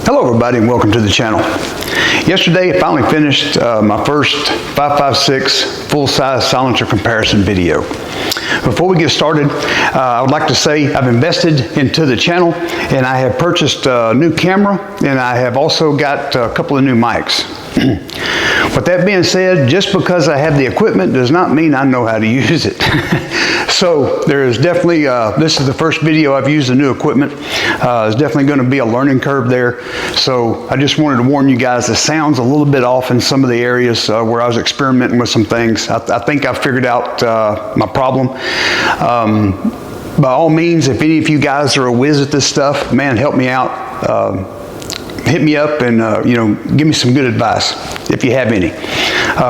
Hello everybody and welcome to the channel. Yesterday I finally finished my first 5.56 full-size silencer comparison video. Before we get started, I would like to say I've invested into the channel and I have purchased a new camera and I have also got a couple of new mics. With that being said, just because I have the equipment does not mean I know how to use it. So there is definitely, this is the first video I've used the new equipment. There's definitely going to be a learning curve there. So I just wanted to warn you guys, the sound's a little bit off in some of the areas where I was experimenting with some things. I think I figured out my problem. By all means, if any of you guys are a whiz at this stuff, man, help me out. Hit me up and give me some good advice if you have any.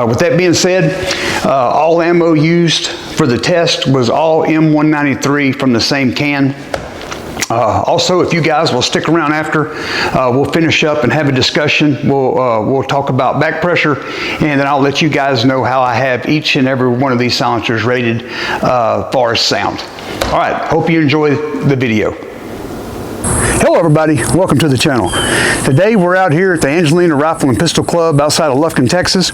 With that being said, all ammo used for the test was all M193 from the same can. Also, if you guys will stick around after, we'll finish up and have a discussion. We'll talk about back pressure, and then I'll let you guys know how I have each and every one of these silencers rated far as sound. All right, hope you enjoy the video. Hello everybody, welcome to the channel. Today we're out here at the Angelina Rifle and Pistol Club outside of Lufkin, Texas,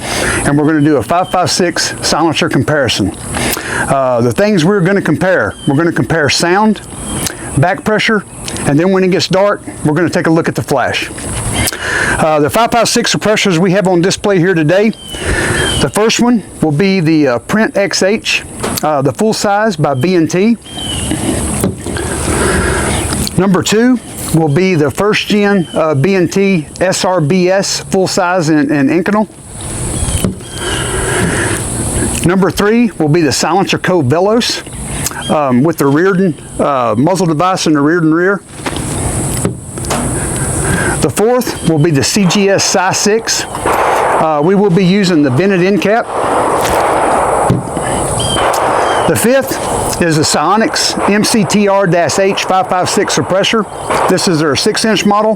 and we're going to do a 5.56 silencer comparison. The things we're going to compare sound, back pressure, and then when it gets dark, we're going to take a look at the flash. The 5.56 suppressors we have on display here today. The first one will be the Print XH, the full size by B&T. Number two will be the first gen B&T SRBS full size in Inconel. Number three will be the SilencerCo Velos with the Reardon muzzle device in the Reardon rear. The fourth will be the CGS Size 6. We will be using the vented end cap. The fifth is the Sionics MCTR-H 5.56 suppressor. This is their 6-inch model.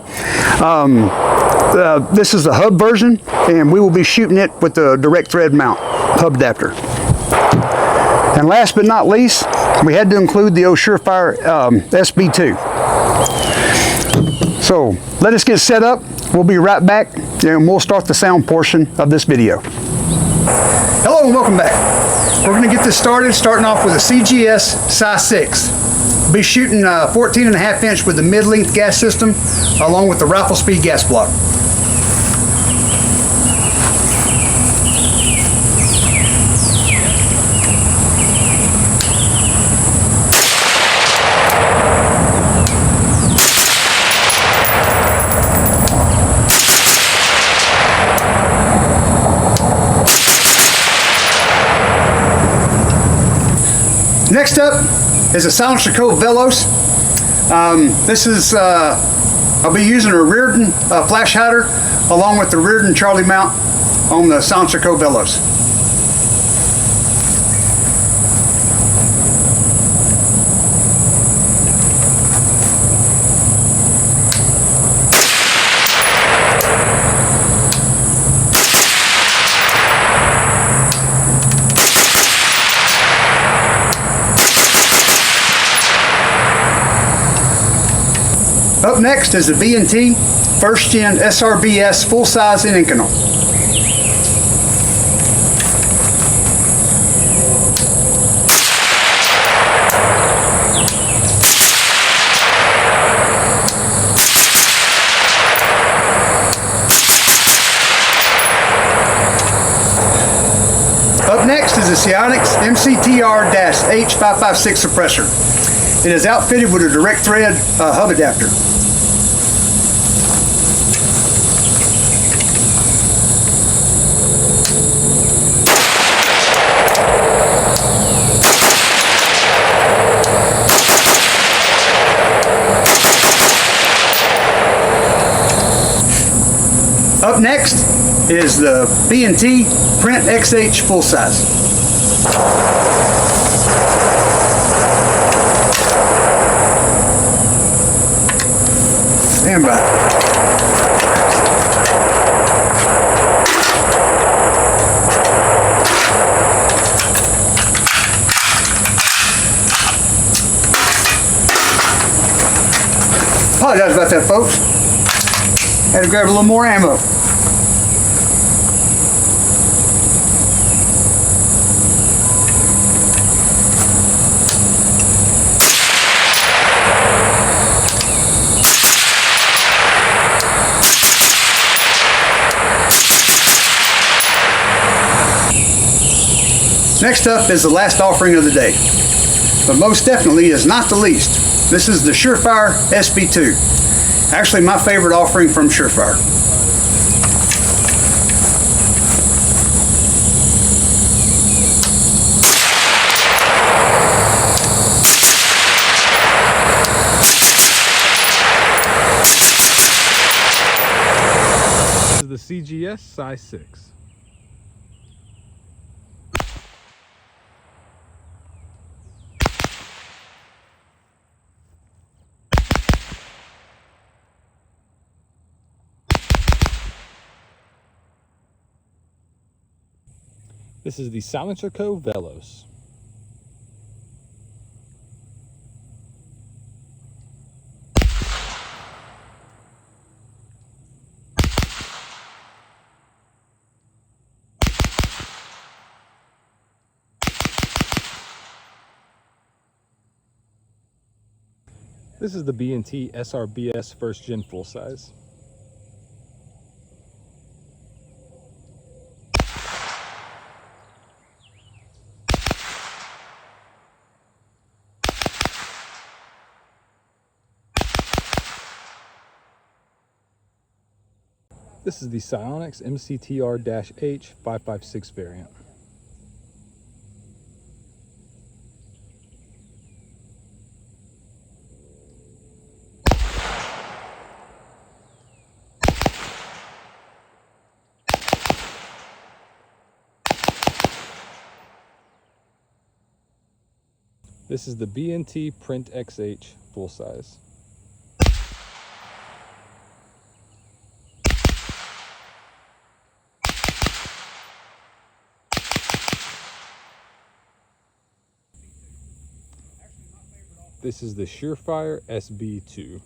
This is the hub version, and we will be shooting it with the direct thread mount hub adapter. And last but not least, we had to include the Surefire SB2. So let us get set up. We'll be right back, and we'll start the sound portion of this video. Hello and welcome back. We're going to get this started, starting off with a CGS Size 6. Be shooting 14.5 inch with the mid-length gas system, along with the rifle speed gas block. Next up is a SilencerCo Velos. This is, I'll be using a Reardon flash hider along with the Reardon Charlie mount on the SilencerCo Velos. Up next is the B&T first gen SRBS full size in Inconel. Up next is the Sionics MCTR-H 5.56 suppressor. It is outfitted with a direct thread hub adapter. Up next is the B&T Print XH full size. Stand by. Apologize about that, folks. Had to grab a little more ammo. Next up is the last offering of the day, but most definitely is not the least. This is the Surefire SB2. Actually, my favorite offering from Surefire. This is the CGS size 6. This is the SilencerCo Velos. This is the B&T SRBS first gen full size. This is the Sionics MCTR-H 556 variant. This is the B&T Print XH full size. This is the Surefire SB2.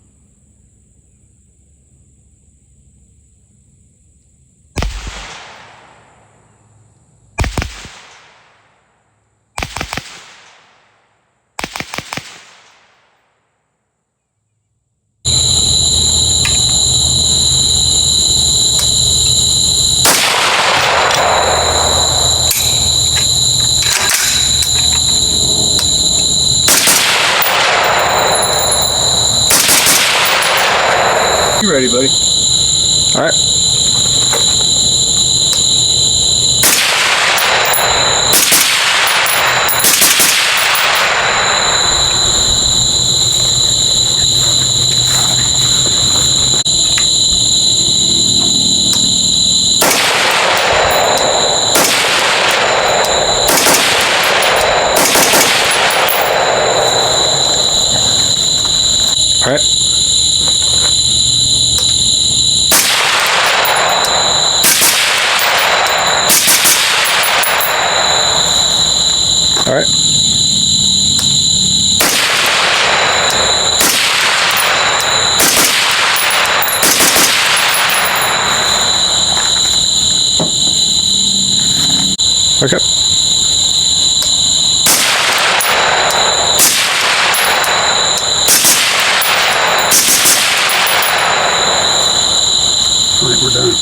You ready, buddy? All right. All right. All right. Okay. All right, we're done.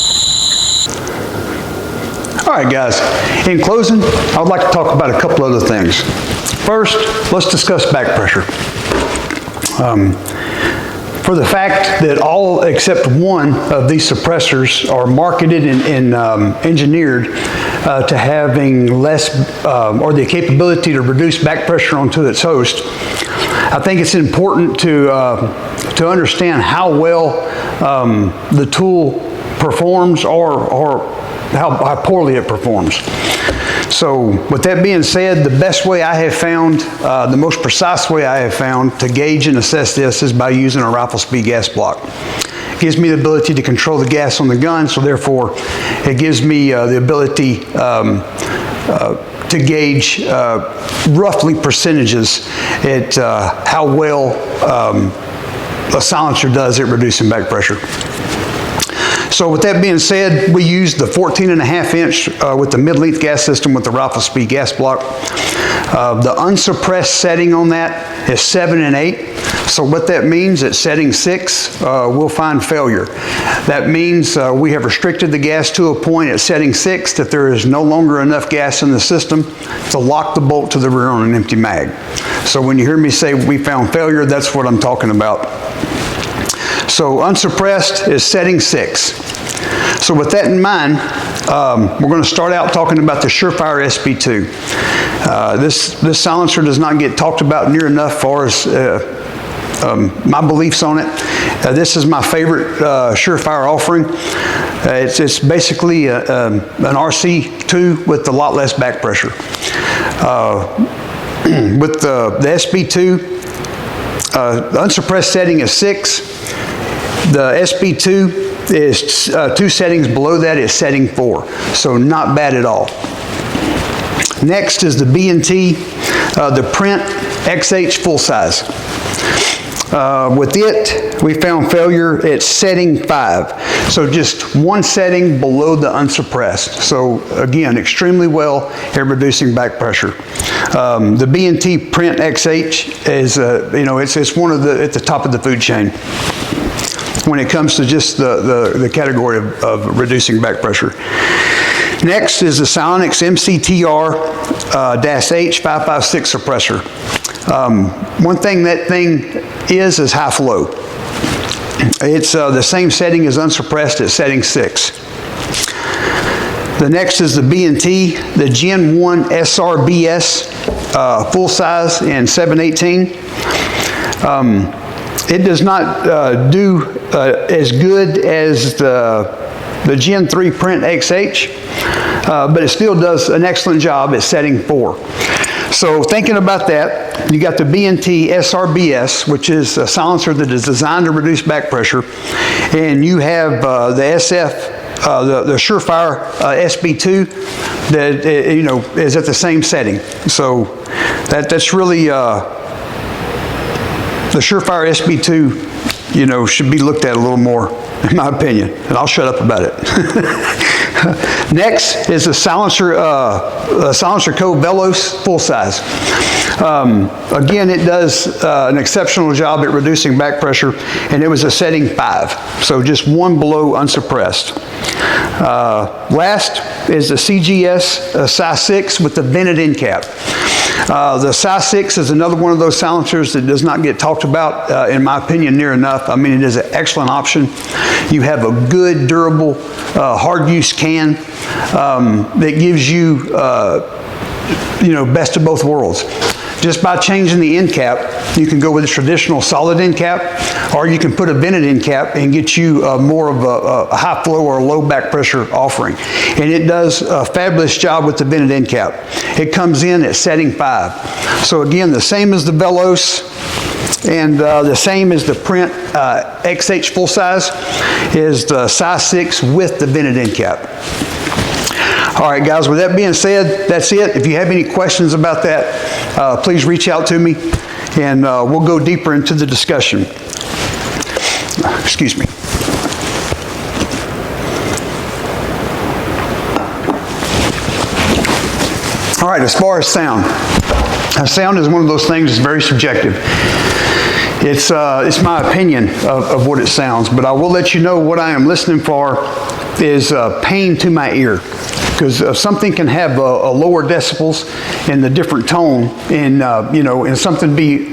All right, guys. In closing, I would like to talk about a couple other things. First, let's discuss back pressure. For the fact that all except one of these suppressors are marketed and engineered to having less or the capability to reduce back pressure onto its host, I think it's important to understand how well the tool performs or how poorly it performs. So with that being said, the best way I have found, the most precise way I have found to gauge and assess this is by using a rifle speed gas block. It gives me the ability to control the gas on the gun, so therefore it gives me the ability to gauge roughly percentages at how well a silencer does at reducing back pressure. So with that being said, we used the 14.5 inch with the mid-length gas system with the rifle speed gas block. The unsuppressed setting on that is 7 and 8. So what that means at setting 6, we'll find failure. That means we have restricted the gas to a point at setting 6 that there is no longer enough gas in the system to lock the bolt to the rear on an empty mag. So when you hear me say we found failure, that's what I'm talking about. So unsuppressed is setting 6. So with that in mind, we're going to start out talking about the Surefire SB2. This silencer does not get talked about near enough as far as my beliefs on it. This is my favorite Surefire offering. It's basically an RC2 with a lot less back pressure. With the SB2, the unsuppressed setting is 6. The SB2 is 2 settings below that is setting 4. So not bad at all. Next is the B&T, the Print XH full size. With it, we found failure at setting 5. So just 1 setting below the unsuppressed. So again, extremely well at reducing back pressure. The B&T Print XH is, it's one of the, at the top of the food chain when it comes to just the category of reducing back pressure. Next is the Sionics MCTR-H556 suppressor. One thing that thing is high flow. It's the same setting as unsuppressed at setting 6. The next is the B&T, the Gen 1 SRBS full size in 718. It does not do as good as the Gen 3 Print XH, but it still does an excellent job at setting 4. So thinking about that, you got the B&T SRBS, which is a silencer that is designed to reduce back pressure, and you have the SF, the Surefire SB2 that is at the same setting. So that's really the Surefire SB2, should be looked at a little more, in my opinion, and I'll shut up about it. Next is the SilencerCo Velos full size. Again, it does an exceptional job at reducing back pressure, and it was a setting 5, so just 1 below unsuppressed. Last is the CGS size 6 with the vented end cap. The size 6 is another one of those silencers that does not get talked about, in my opinion, near enough. I mean, it is an excellent option. You have a good, durable, hard-use can that gives you, best of both worlds. Just by changing the end cap, you can go with a traditional solid end cap, or you can put a vented end cap and get you more of a high flow or a low back pressure offering. And it does a fabulous job with the vented end cap. It comes in at setting 5. So again, the same as the Velos and the same as the Print XH full size is the size 6 with the vented end cap. All right, guys, with that being said, that's it. If you have any questions about that, please reach out to me, and we'll go deeper into the discussion. Excuse me. All right, as far as sound. Sound is one of those things that's very subjective. It's my opinion of what it sounds, but I will let you know what I am listening for is pain to my ear. Because something can have a lower decibels and the different tone, and and something be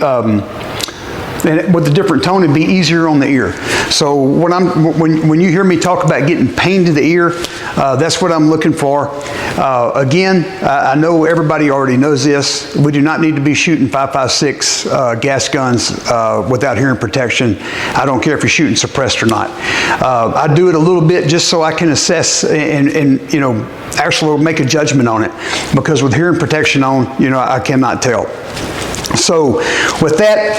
and with the different tone, it'd be easier on the ear. So when you hear me talk about getting pain to the ear, that's what I'm looking for. Again, I know everybody already knows this. We do not need to be shooting 5.56 gas guns without hearing protection. I don't care if you're shooting suppressed or not. I do it a little bit just so I can assess and actually make a judgment on it, because with hearing protection on, I cannot tell. So with that,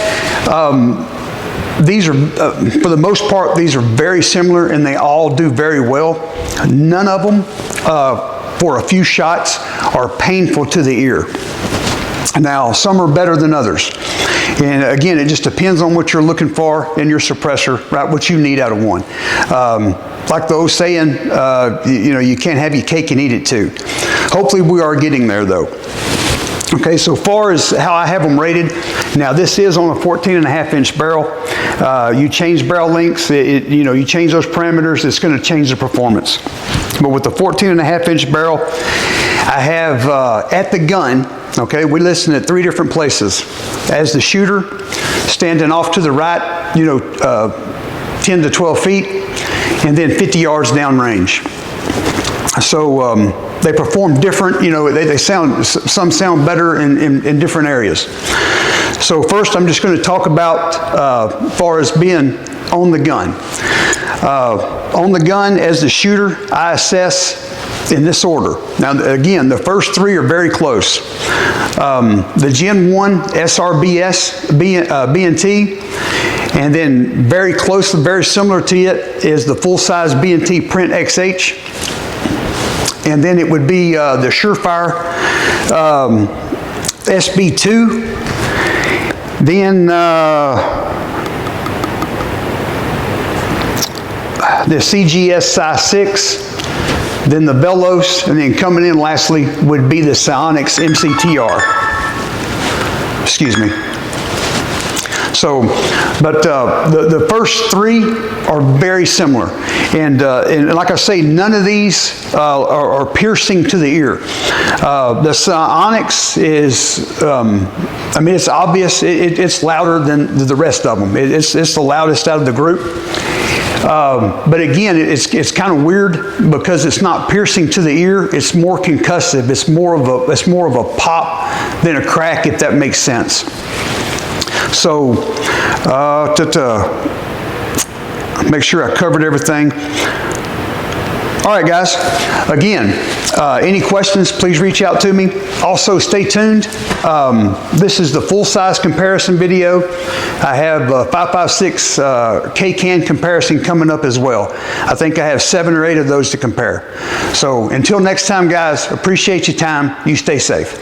these are, for the most part, these are very similar, and they all do very well. None of them, for a few shots, are painful to the ear. Now, some are better than others. And again, it just depends on what you're looking for in your suppressor, right? What you need out of one. like the old saying, you can't have your cake and eat it too. Hopefully we are getting there though. Okay, so far as how I have them rated, now this is on a 14.5-inch barrel. You change barrel lengths, you change those parameters, it's going to change the performance. But with the 14.5-inch barrel, I have at the gun, okay, we listen at 3 different places. As the shooter, standing off to the right, 10 to 12 feet, and then 50 yards downrange. So they perform different, some sound better in different areas. So first I'm just going to talk about as far as being on the gun. On the gun as the shooter, I assess in this order. Now again, the first 3 are very close. The Gen 1 SRBS B&T, and then very close, very similar to it is the full-size B&T Print XH. And then it would be the Surefire SB2. Then the CGS size 6. Then the Velos. And then coming in lastly would be the Sionics MCTR. Excuse me. So, but the first 3 are very similar, and like I say, none of these are piercing to the ear. The Sionics is, it's obvious. It's louder than the rest of them. It's the loudest out of the group. But again, it's kind of weird because it's not piercing to the ear. It's more concussive. It's more of a pop than a crack, if that makes sense. So, make sure I covered everything. All right, guys. Again, any questions, please reach out to me. Also, stay tuned. This is the full-size comparison video. I have a 5.56 K-can comparison coming up as well. I think I have 7 or 8 of those to compare. So, until next time, guys, appreciate your time. You stay safe.